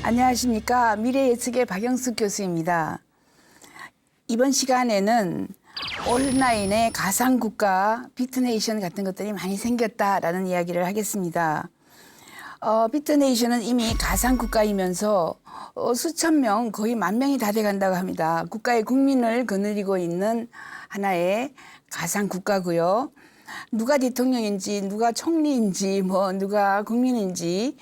안녕하십니까. 미래예측의 박영숙 교수입니다. 이번 시간에는 온라인에 가상국가, 비트네이션 같은 것들이 많이 생겼다라는 이야기를 하겠습니다. 비트네이션은 이미 가상국가이면서 수천 명, 거의 10,000명이 다 돼간다고 합니다. 국가의 국민을 거느리고 있는 하나의 가상국가고요. 누가 대통령인지, 누가 총리인지, 누가 국민인지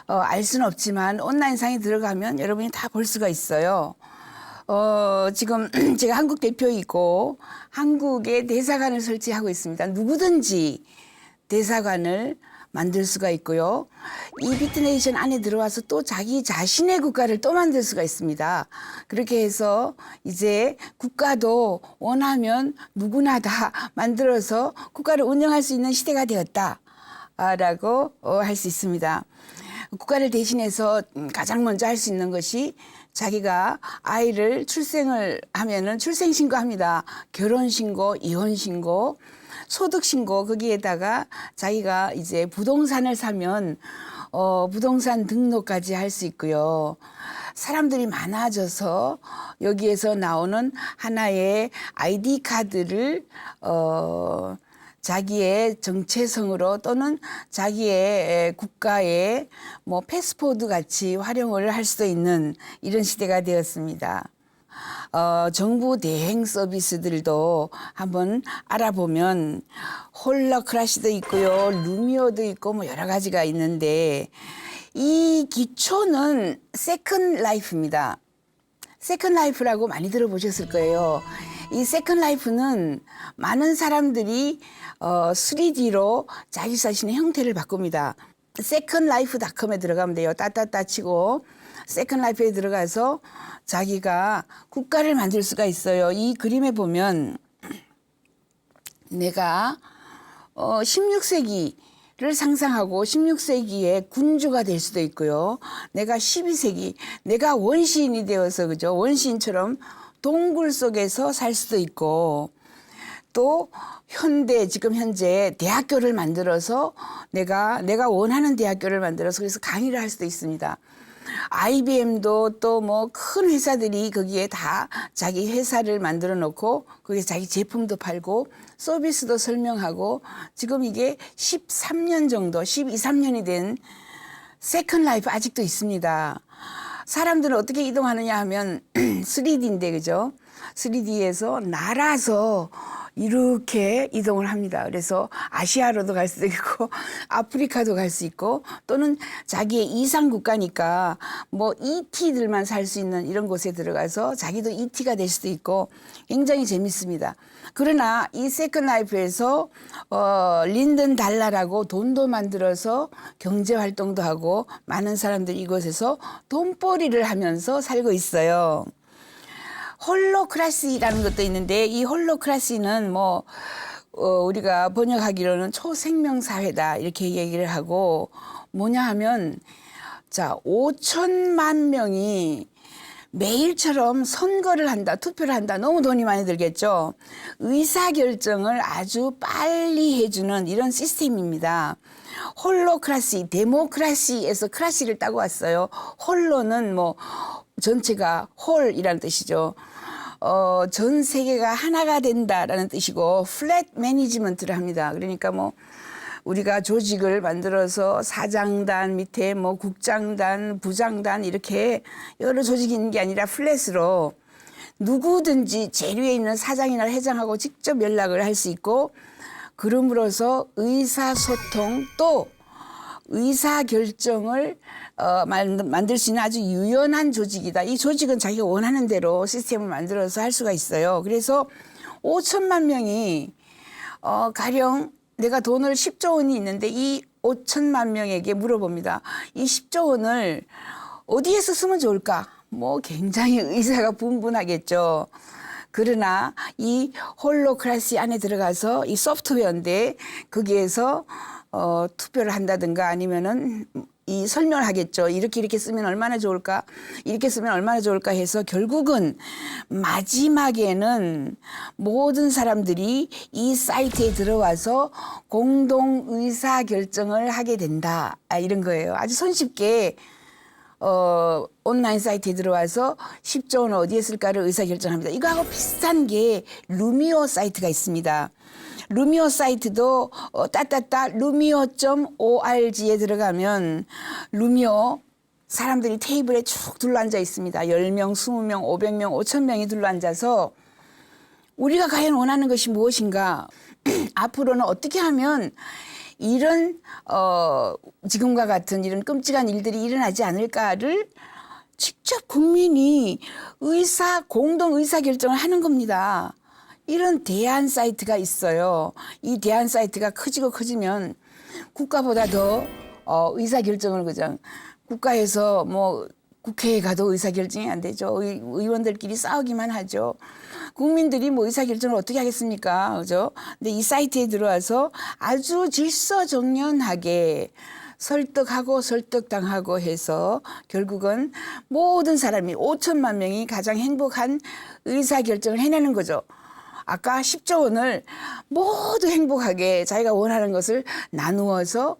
알 수는 없지만 온라인상에 들어가면 여러분이 다 볼 수가 있어요. 지금 제가 한국 대표이고 한국에 대사관을 설치하고 있습니다. 누구든지 대사관을 만들 수가 있고요. 이 비트네이션 안에 들어와서 또 자기 자신의 국가를 또 만들 수가 있습니다. 그렇게 해서 이제 국가도 원하면 누구나 다 만들어서 국가를 운영할 수 있는 시대가 되었다라고 할 수 있습니다. 국가를 대신해서 가장 먼저 할 수 있는 것이 자기가 아이를 출생을 하면은 출생신고합니다. 결혼신고, 이혼신고, 소득신고, 거기에다가 자기가 이제 부동산을 사면 부동산 등록까지 할 수 있고요. 사람들이 많아져서 여기에서 나오는 하나의 아이디 카드를 자기의 정체성으로 또는 자기의 국가의 패스포드 같이 활용을 할 수도 있는 이런 시대가 되었습니다. 정부 대행 서비스들도 한번 알아보면 홀로크라시도 있고요, 루미오도 있고 여러 가지가 있는데 이 기초는 세컨드 라이프입니다. 세컨드 라이프라고 많이 들어보셨을 거예요. 이 세컨드 라이프는 많은 사람들이 3D로 자기 자신의 형태를 바꿉니다. secondlife.com에 들어가면 돼요. 따따따 치고 세컨드 라이프에 들어가서 자기가 국가를 만들 수가 있어요. 이 그림에 보면 내가 16세기를 상상하고 16세기의 군주가 될 수도 있고요. 내가 12세기, 내가 원시인이 되어서 그죠? 원시인처럼 동굴 속에서 살 수도 있고 또 지금 현재 대학교를 만들어서 내가 원하는 대학교를 만들어서 그래서 강의를 할 수도 있습니다. IBM도 또 큰 회사들이 거기에 다 자기 회사를 만들어 놓고 거기에 자기 제품도 팔고 서비스도 설명하고 지금 이게 13년 정도, 12, 13년이 된 세컨드 라이프 아직도 있습니다. 사람들은 어떻게 이동하느냐 하면 3D인데 그죠? 3D에서 날아서 이렇게 이동을 합니다. 그래서 아시아로도 갈 수도 있고 아프리카도 갈 수 있고 또는 자기의 이상 국가니까 ET들만 살 수 있는 이런 곳에 들어가서 자기도 ET가 될 수도 있고 굉장히 재밌습니다. 그러나 이 세컨드 라이프에서 린든 달러라고 돈도 만들어서 경제 활동도 하고 많은 사람들이 이곳에서 돈벌이를 하면서 살고 있어요. 홀로크라시라는 것도 있는데 이 홀로크라시는 우리가 번역하기로는 초생명사회다 이렇게 얘기를 하고 뭐냐 하면 5천만 명이 매일처럼 선거를 한다, 투표를 한다. 너무 돈이 많이 들겠죠. 의사결정을 아주 빨리 해주는 이런 시스템입니다. 홀로크라시, 데모크라시에서 크라시를 따고 왔어요. 홀로는 전체가 홀이라는 뜻이죠. 전 세계가 하나가 된다라는 뜻이고 플랫 매니지먼트를 합니다. 그러니까 우리가 조직을 만들어서 사장단 밑에 국장단, 부장단 이렇게 여러 조직이 있는 게 아니라 플랫으로 누구든지 재료에 있는 사장이나 회장하고 직접 연락을 할 수 있고 그럼으로써 의사소통 또 의사결정을 만들 수 있는 아주 유연한 조직이다. 이 조직은 자기가 원하는 대로 시스템을 만들어서 할 수가 있어요. 그래서 5천만 명이 가령 내가 돈을 10조 원이 있는데 이 5천만 명에게 물어봅니다. 이 10조 원을 어디에서 쓰면 좋을까? 굉장히 의사가 분분하겠죠. 그러나 이 홀로크라시 안에 들어가서 이 소프트웨어인데 거기에서 투표를 한다든가 아니면은 이 설명을 하겠죠. 이렇게 쓰면 얼마나 좋을까? 이렇게 쓰면 얼마나 좋을까 해서 결국은 마지막에는 모든 사람들이 이 사이트에 들어와서 공동 의사 결정을 하게 된다. 이런 거예요. 아주 손쉽게 온라인 사이트에 들어와서 10조 원을 어디에 쓸까를 의사결정합니다. 이거하고 비슷한 게 루미오 사이트가 있습니다. 루미오 사이트도 루미오.org에 들어가면 루미오 사람들이 테이블에 쭉 둘러앉아 있습니다. 10명, 20명, 500명, 5,000명이 둘러앉아서 우리가 과연 원하는 것이 무엇인가? 앞으로는 어떻게 하면 이런 지금과 같은 이런 끔찍한 일들이 일어나지 않을까를 직접 국민이 공동 의사결정을 하는 겁니다. 이런 대안 사이트가 있어요. 이 대안 사이트가 커지면 국가보다 더 의사결정을 그냥 국가에서 뭐 국회에 가도 의사결정이 안 되죠. 의원들끼리 싸우기만 하죠. 국민들이 뭐 의사결정을 어떻게 하겠습니까? 그죠? 근데 이 사이트에 들어와서 아주 질서정연하게 설득하고 설득당하고 해서 결국은 모든 사람이 5천만 명이 가장 행복한 의사결정을 해내는 거죠. 아까 10조 원을 모두 행복하게 자기가 원하는 것을 나누어서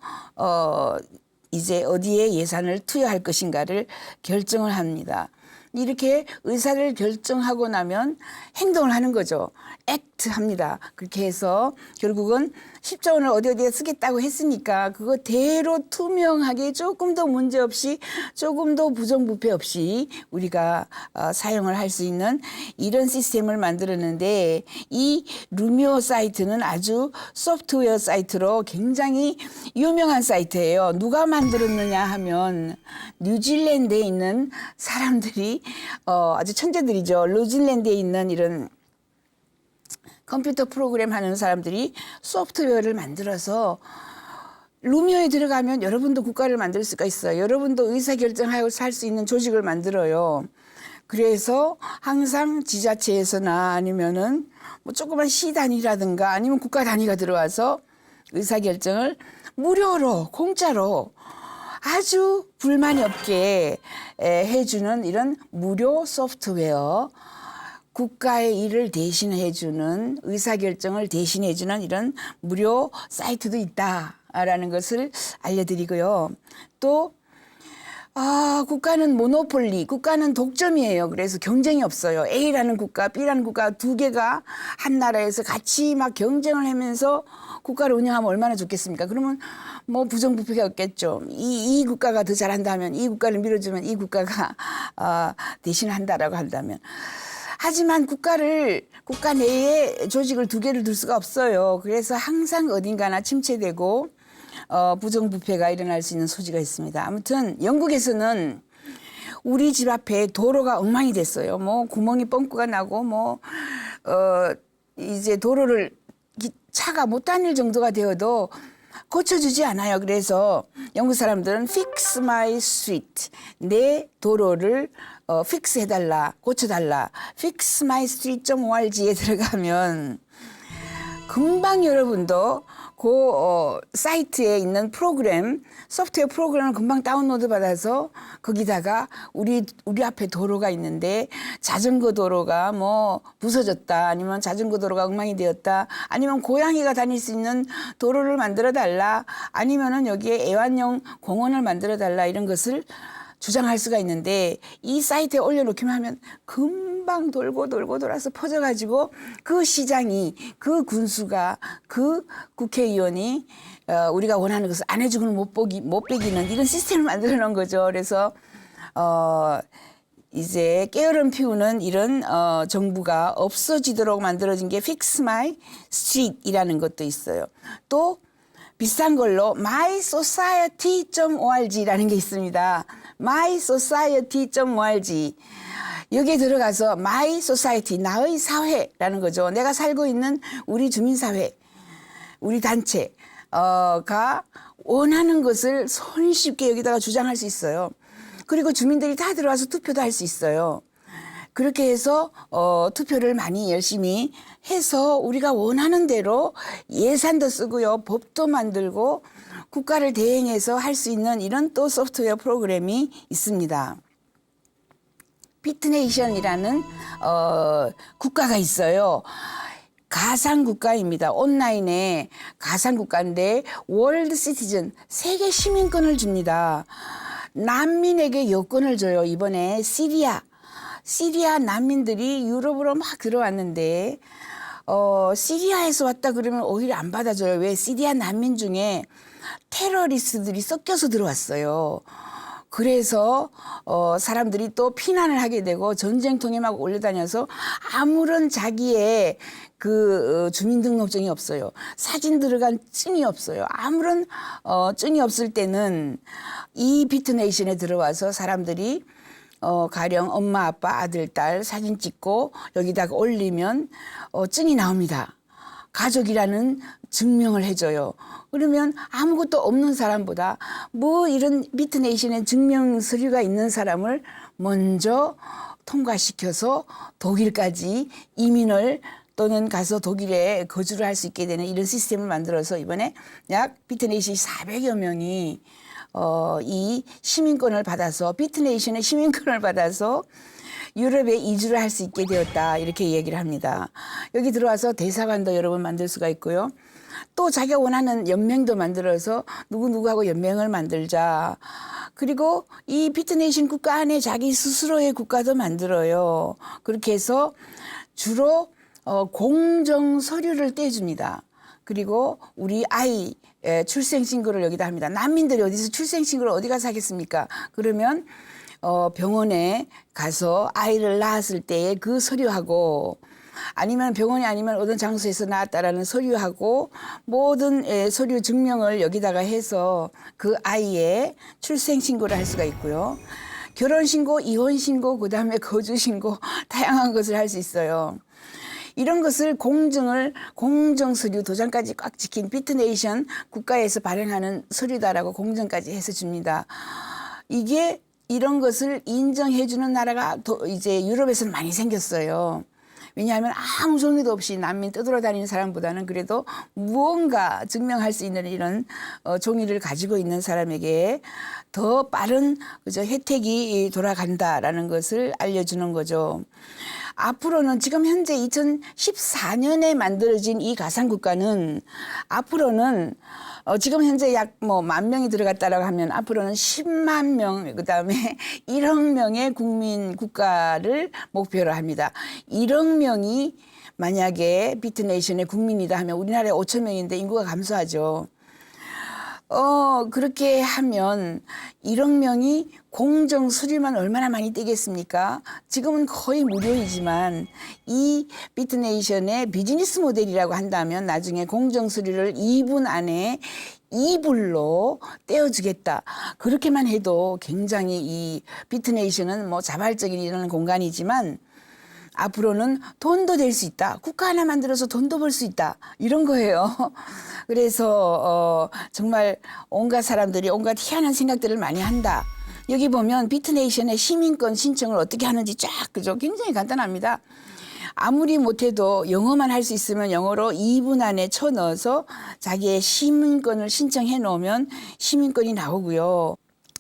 이제 어디에 예산을 투여할 것인가를 결정을 합니다. 이렇게 의사를 결정하고 나면 행동을 하는 거죠. 액트합니다. 그렇게 해서 결국은 10조 원을 어디에 쓰겠다고 했으니까 그거대로 투명하게 조금 더 문제없이 조금 더 부정부패 없이 우리가 사용을 할 수 있는 이런 시스템을 만들었는데 이 루미오 사이트는 아주 소프트웨어 사이트로 굉장히 유명한 사이트예요. 누가 만들었느냐 하면 뉴질랜드에 있는 사람들이 아주 천재들이죠. 뉴질랜드에 있는 이런 컴퓨터 프로그램 하는 사람들이 소프트웨어를 만들어서 루미오에 들어가면 여러분도 국가를 만들 수가 있어요. 여러분도 의사결정하고 살 수 있는 조직을 만들어요. 그래서 항상 지자체에서나 아니면은 뭐 조그만 시 단위라든가 아니면 국가 단위가 들어와서 의사결정을 무료로 공짜로 아주 불만이 없게 해주는 이런 무료 소프트웨어, 국가의 일을 대신해주는 의사결정을 대신해주는 이런 무료 사이트도 있다라는 것을 알려드리고요. 또 국가는 모노폴리, 국가는 독점이에요. 그래서 경쟁이 없어요. A라는 국가, B라는 국가 두 개가 한 나라에서 같이 막 경쟁을 하면서 국가를 운영하면 얼마나 좋겠습니까? 그러면 뭐 부정부패가 없겠죠. 이 국가가 더 잘한다면, 이 국가를 밀어주면 이 국가가 대신한다라고 한다면. 하지만 국가 내에 조직을 두 개를 둘 수가 없어요. 그래서 항상 어딘가나 침체되고 부정부패가 일어날 수 있는 소지가 있습니다. 아무튼 영국에서는 우리 집 앞에 도로가 엉망이 됐어요. 뭐 구멍이 뻥꾸가 나고 이제 도로를 차가 못 다닐 정도가 되어도 고쳐주지 않아요. 그래서 영국 사람들은 fix my street, 내 도로를 fix 해달라, 고쳐달라. fix my street.org에 들어가면 금방 여러분도 그 사이트에 있는 프로그램, 소프트웨어 프로그램을 금방 다운로드 받아서 거기다가 우리 앞에 도로가 있는데 자전거 도로가 뭐 부서졌다, 아니면 자전거 도로가 엉망이 되었다, 아니면 고양이가 다닐 수 있는 도로를 만들어 달라, 아니면은 여기에 애완용 공원을 만들어 달라, 이런 것을 주장할 수가 있는데 이 사이트에 올려놓기만 하면 금방 돌고 돌아서 퍼져가지고 그 시장이, 그 군수가, 그 국회의원이 우리가 원하는 것을 안 해주고는 못 빼기는 이런 시스템을 만들어 놓은 거죠. 그래서 이제 깨어름 피우는 이런 정부가 없어지도록 만들어진 게 Fix My Street이라는 것도 있어요. 또 비슷한 걸로 mysociety.org라는 게 있습니다. mysociety.org. 여기에 들어가서 my society, 나의 사회라는 거죠. 내가 살고 있는 우리 주민사회, 우리 단체가 원하는 것을 손쉽게 여기다가 주장할 수 있어요. 그리고 주민들이 다 들어와서 투표도 할 수 있어요. 그렇게 해서 투표를 많이 열심히 해서 우리가 원하는 대로 예산도 쓰고요, 법도 만들고 국가를 대행해서 할 수 있는 이런 또 소프트웨어 프로그램이 있습니다. 피트네이션이라는 국가가 있어요. 가상 국가입니다. 온라인에 가상 국가인데 월드 시티즌, 세계 시민권을 줍니다. 난민에게 여권을 줘요. 이번에 시리아 난민들이 유럽으로 막 들어왔는데 시리아에서 왔다 그러면 오히려 안 받아줘요. 왜? 시리아 난민 중에 테러리스트들이 섞여서 들어왔어요. 그래서 사람들이 또 피난을 하게 되고 전쟁통에 막 올려다녀서 아무런 자기의 그 주민등록증이 없어요. 사진 들어간 증이 없어요. 아무런 증이 없을 때는 이 비트네이션에 들어와서 사람들이 가령 엄마, 아빠, 아들, 딸 사진 찍고 여기다가 올리면 증이 나옵니다. 가족이라는 증명을 해줘요. 그러면 아무것도 없는 사람보다 뭐 이런 비트네이션의 증명 서류가 있는 사람을 먼저 통과시켜서 독일까지 이민을 또는 가서 독일에 거주를 할 수 있게 되는 이런 시스템을 만들어서 이번에 약 비트네이션 400여 명이 이 시민권을 받아서 비트네이션의 시민권을 받아서 유럽에 이주를 할 수 있게 되었다 이렇게 얘기를 합니다. 여기 들어와서 대사관도 여러 번 만들 수가 있고요. 또 자기가 원하는 연맹도 만들어서 누구누구하고 연맹을 만들자. 그리고 이 비트네이션 국가 안에 자기 스스로의 국가도 만들어요. 그렇게 해서 주로 공정 서류를 떼줍니다. 그리고 우리 아이 출생신고를 여기다 합니다. 난민들이 어디서 출생신고를 어디 가서 하겠습니까? 그러면 병원에 가서 아이를 낳았을 때의 그 서류하고 아니면 병원이 아니면 어떤 장소에서 낳았다라는 서류하고 모든 서류 증명을 여기다가 해서 그 아이의 출생신고를 할 수가 있고요. 결혼신고, 이혼신고, 그다음에 거주신고 다양한 것을 할 수 있어요. 이런 것을 공정 서류 도장까지 꽉 지킨 비트네이션 국가에서 발행하는 서류다라고 공정까지 해서 줍니다. 이게 이런 것을 인정해주는 나라가 이제 유럽에서는 많이 생겼어요. 왜냐하면 아무 종류도 없이 난민 떠돌아다니는 사람보다는 그래도 무언가 증명할 수 있는 이런 종이를 가지고 있는 사람에게 더 빠른 혜택이 돌아간다라는 것을 알려주는 거죠. 앞으로는 지금 현재 2014년에 만들어진 이 가상국가는 앞으로는 지금 현재 약 10,000명이 들어갔다라고 하면 앞으로는 10만 명, 그 다음에 1억 명의 국민 국가를 목표로 합니다. 1억 명이 만약에 비트네이션의 국민이다 하면 우리나라에 5,000명인데 인구가 감소하죠. 그렇게 하면 1억 명이 공정 수리만 얼마나 많이 떼겠습니까? 지금은 거의 무료이지만 이 비트네이션의 비즈니스 모델이라고 한다면 나중에 공정 수리를 2분 안에 2불로 떼어주겠다. 그렇게만 해도 굉장히 이 비트네이션은 자발적인 이런 공간이지만 앞으로는 돈도 될 수 있다. 국가 하나 만들어서 돈도 벌 수 있다. 이런 거예요. 그래서 정말 온갖 사람들이 온갖 희한한 생각들을 많이 한다. 여기 보면 비트네이션의 시민권 신청을 어떻게 하는지 쫙 그죠? 굉장히 간단합니다. 아무리 못해도 영어만 할 수 있으면 영어로 2분 안에 쳐넣어서 자기의 시민권을 신청해 놓으면 시민권이 나오고요.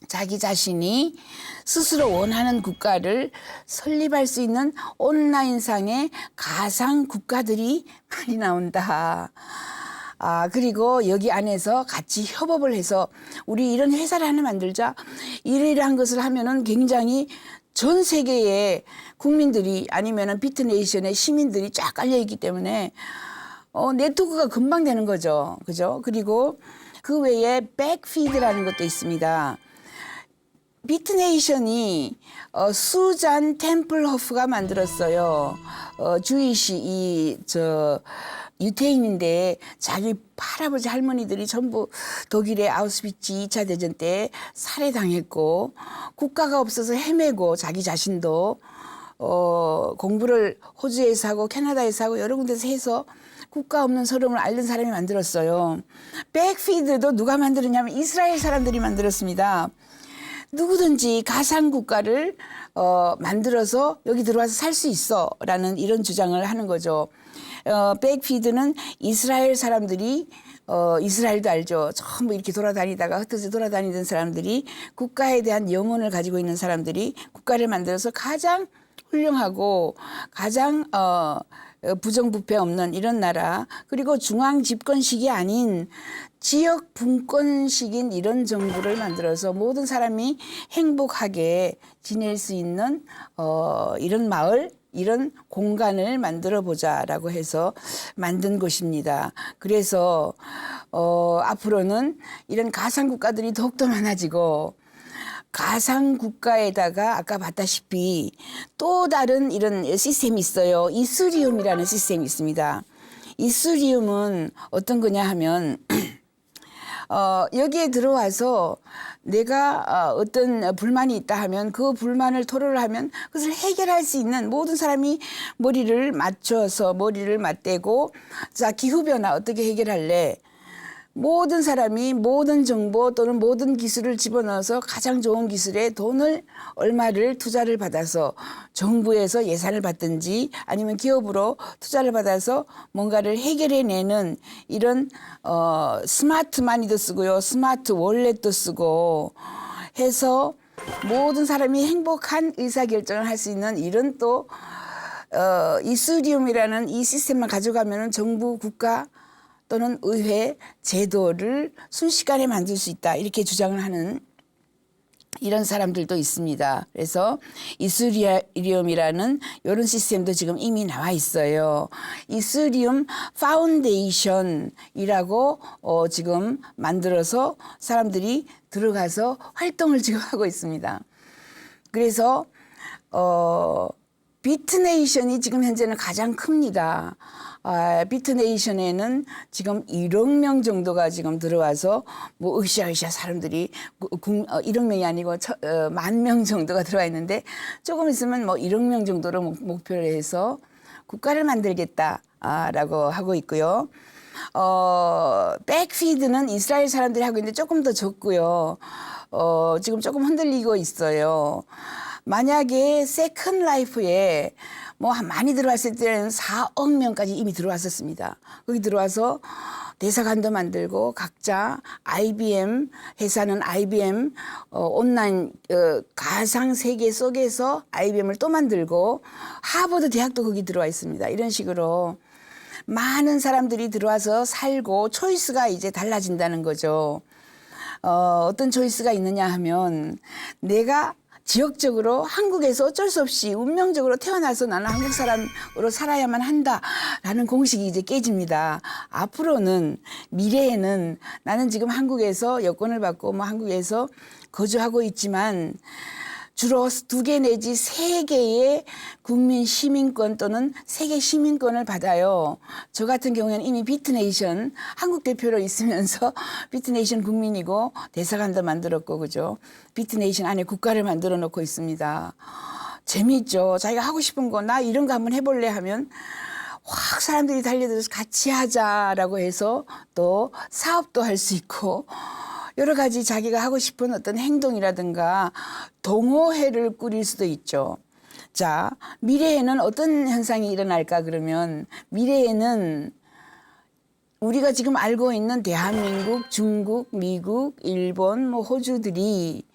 자기 자신이 스스로 원하는 국가를 설립할 수 있는 온라인상의 가상 국가들이 많이 나온다. 그리고 여기 안에서 같이 협업을 해서 우리 이런 회사를 하나 만들자. 이러한 것을 하면은 굉장히 전 세계의 국민들이 아니면은 비트네이션의 시민들이 쫙 깔려 있기 때문에 네트워크가 금방 되는 거죠. 그죠? 그리고 그 외에 백피드라는 것도 있습니다. 비트네이션이 수잔 템플호프가 만들었어요. 주이시 유태인인데 자기 할아버지 할머니들이 전부 독일의 아우슈비츠 2차 대전 때 살해당했고 국가가 없어서 헤매고 자기 자신도 공부를 호주에서 하고 캐나다에서 하고 여러 군데서 해서 국가 없는 서름을 앓는 사람이 만들었어요. 백피드도 누가 만들었냐면 이스라엘 사람들이 만들었습니다. 누구든지 가상국가를 만들어서 여기 들어와서 살 수 있어라는 이런 주장을 하는 거죠. 백피드는 이스라엘 사람들이 이스라엘도 알죠. 전부 이렇게 돌아다니다가 흩어져 돌아다니던 사람들이 국가에 대한 영혼을 가지고 있는 사람들이 국가를 만들어서 가장 훌륭하고 가장 부정부패 없는 이런 나라, 그리고 중앙 집권식이 아닌 지역 분권식인 이런 정부를 만들어서 모든 사람이 행복하게 지낼 수 있는 이런 마을, 이런 공간을 만들어 보자라고 해서 만든 곳입니다. 그래서 앞으로는 이런 가상 국가들이 더욱더 많아지고, 가상 국가에다가 아까 봤다시피 또 다른 이런 시스템이 있어요. 이스리움이라는 시스템이 있습니다. 이스리움은 어떤 거냐 하면 여기에 들어와서 내가 어떤 불만이 있다 하면 그 불만을 토로를 하면 그것을 해결할 수 있는, 모든 사람이 머리를 맞춰서 머리를 맞대고, 자, 기후변화 어떻게 해결할래? 모든 사람이 모든 정보 또는 모든 기술을 집어넣어서 가장 좋은 기술에 돈을 얼마를 투자를 받아서 정부에서 예산을 받든지 아니면 기업으로 투자를 받아서 뭔가를 해결해내는 이런 스마트 마니도 쓰고요. 스마트 월렛도 쓰고 해서 모든 사람이 행복한 의사결정을 할 수 있는 이런 또 이스리움이라는 이 시스템만 가져가면은 정부, 국가 또는 의회 제도를 순식간에 만들 수 있다, 이렇게 주장을 하는 이런 사람들도 있습니다. 그래서 이스리움이라는 이런 시스템도 지금 이미 나와 있어요. 이스리움 파운데이션이라고 지금 만들어서 사람들이 들어가서 활동을 지금 하고 있습니다. 그래서 비트네이션이 지금 현재는 가장 큽니다. 비트네이션에는 지금 1억 명 정도가 지금 들어와서 뭐 으쌰으쌰 사람들이 1억 명이 아니고 10,000명 정도가 들어와 있는데, 조금 있으면 뭐 1억 명 정도를 목표로 해서 국가를 만들겠다라고 하고 있고요. 백피드는 이스라엘 사람들이 하고 있는데 조금 더 적고요. 지금 조금 흔들리고 있어요. 만약에 세컨 라이프에 뭐 많이 들어왔을 때는 4억 명까지 이미 들어왔었습니다. 거기 들어와서 대사관도 만들고, 각자 IBM 회사는 IBM 온라인 가상 세계 속에서 IBM을 또 만들고, 하버드 대학도 거기 들어와 있습니다. 이런 식으로 많은 사람들이 들어와서 살고 초이스가 이제 달라진다는 거죠. 어떤 초이스가 있느냐 하면, 내가 지역적으로 한국에서 어쩔 수 없이 운명적으로 태어나서 나는 한국 사람으로 살아야만 한다라는 공식이 이제 깨집니다. 앞으로는, 미래에는 나는 지금 한국에서 여권을 받고 뭐 한국에서 거주하고 있지만 주로 2개 내지 3개의 국민 시민권 또는 세계 시민권을 받아요. 저 같은 경우에는 이미 비트네이션 한국 대표로 있으면서 비트네이션 국민이고 대사관도 만들었고, 그죠? 비트네이션 안에 국가를 만들어 놓고 있습니다. 재미있죠? 자기가 하고 싶은 거, 나 이런 거 한번 해볼래 하면 확 사람들이 달려들어서 같이 하자라고 해서 또 사업도 할 수 있고, 여러 가지 자기가 하고 싶은 어떤 행동이라든가 동호회를 꾸릴 수도 있죠. 자, 미래에는 어떤 현상이 일어날까 그러면, 미래에는 우리가 지금 알고 있는 대한민국, 중국, 미국, 일본, 뭐 호주들이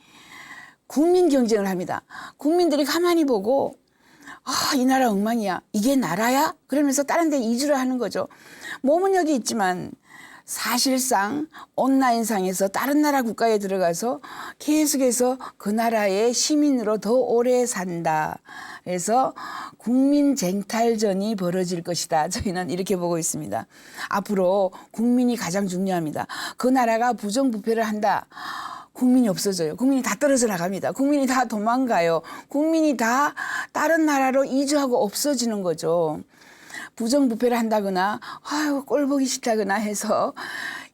국민 경쟁을 합니다. 국민들이 가만히 보고, 이 나라 엉망이야, 이게 나라야? 그러면서 다른 데 이주를 하는 거죠. 몸은 여기 있지만 사실상 온라인상에서 다른 나라 국가에 들어가서 계속해서 그 나라의 시민으로 더 오래 산다. 그래서 국민 쟁탈전이 벌어질 것이다. 저희는 이렇게 보고 있습니다. 앞으로 국민이 가장 중요합니다. 그 나라가 부정부패를 한다. 국민이 없어져요. 국민이 다 떨어져 나갑니다. 국민이 다 도망가요. 국민이 다 다른 나라로 이주하고 없어지는 거죠. 부정부패를 한다거나 꼴 보기 싫다거나 해서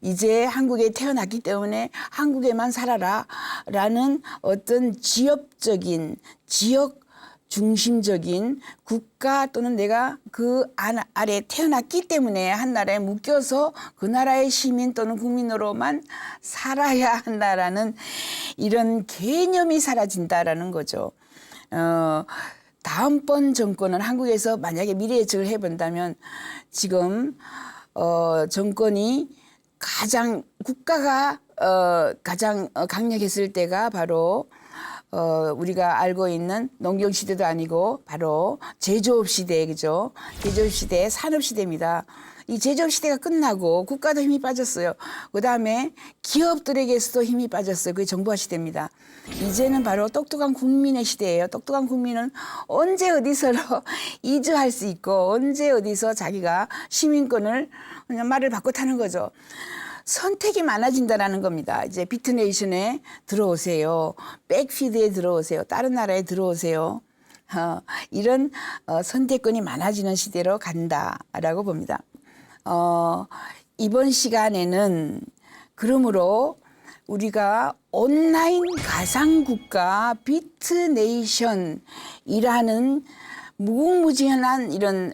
이제 한국에 태어났기 때문에 한국에만 살아라 라는 어떤 지역적인, 지역 중심적인 국가 또는 내가 그 아래 태어났기 때문에 한 나라에 묶여서 그 나라의 시민 또는 국민으로만 살아야 한다라는 이런 개념이 사라진다라는 거죠. 다음번 정권은 한국에서 만약에 미래 예측을 해본다면, 지금 정권이 가장 국가가 가장 강력했을 때가 바로 우리가 알고 있는 농경 시대도 아니고 바로 제조업 시대, 그죠? 제조업 시대, 산업 시대입니다. 이 제조업 시대가 끝나고 국가도 힘이 빠졌어요. 그다음에 기업들에게서도 힘이 빠졌어요. 그게 정보화 시대입니다. 이제는 바로 똑똑한 국민의 시대예요. 똑똑한 국민은 언제 어디서로 이주할 수 있고 언제 어디서 자기가 시민권을 그냥 말을 바꿔 타는 거죠. 선택이 많아진다라는 겁니다. 이제 비트네이션에 들어오세요. 백피드에 들어오세요. 다른 나라에 들어오세요. 이런 선택권이 많아지는 시대로 간다라고 봅니다. 이번 시간에는 그러므로 우리가 온라인 가상국가 비트네이션이라는 무궁무진한 이런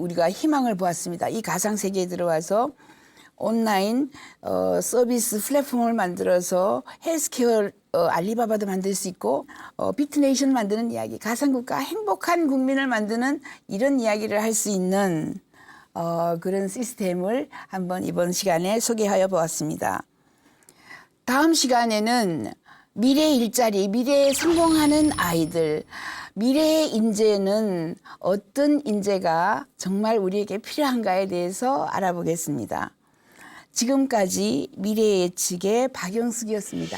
우리가 희망을 보았습니다. 이 가상 세계에 들어와서 온라인 서비스 플랫폼을 만들어서 헬스케어 알리바바도 만들 수 있고 비트네이션 만드는 이야기, 가상국가 행복한 국민을 만드는 이런 이야기를 할 수 있는 그런 시스템을 한번 이번 시간에 소개하여 보았습니다. 다음 시간에는 미래의 일자리, 미래에 성공하는 아이들, 미래의 인재는 어떤 인재가 정말 우리에게 필요한가에 대해서 알아보겠습니다. 지금까지 미래의 예측의 박영숙이었습니다.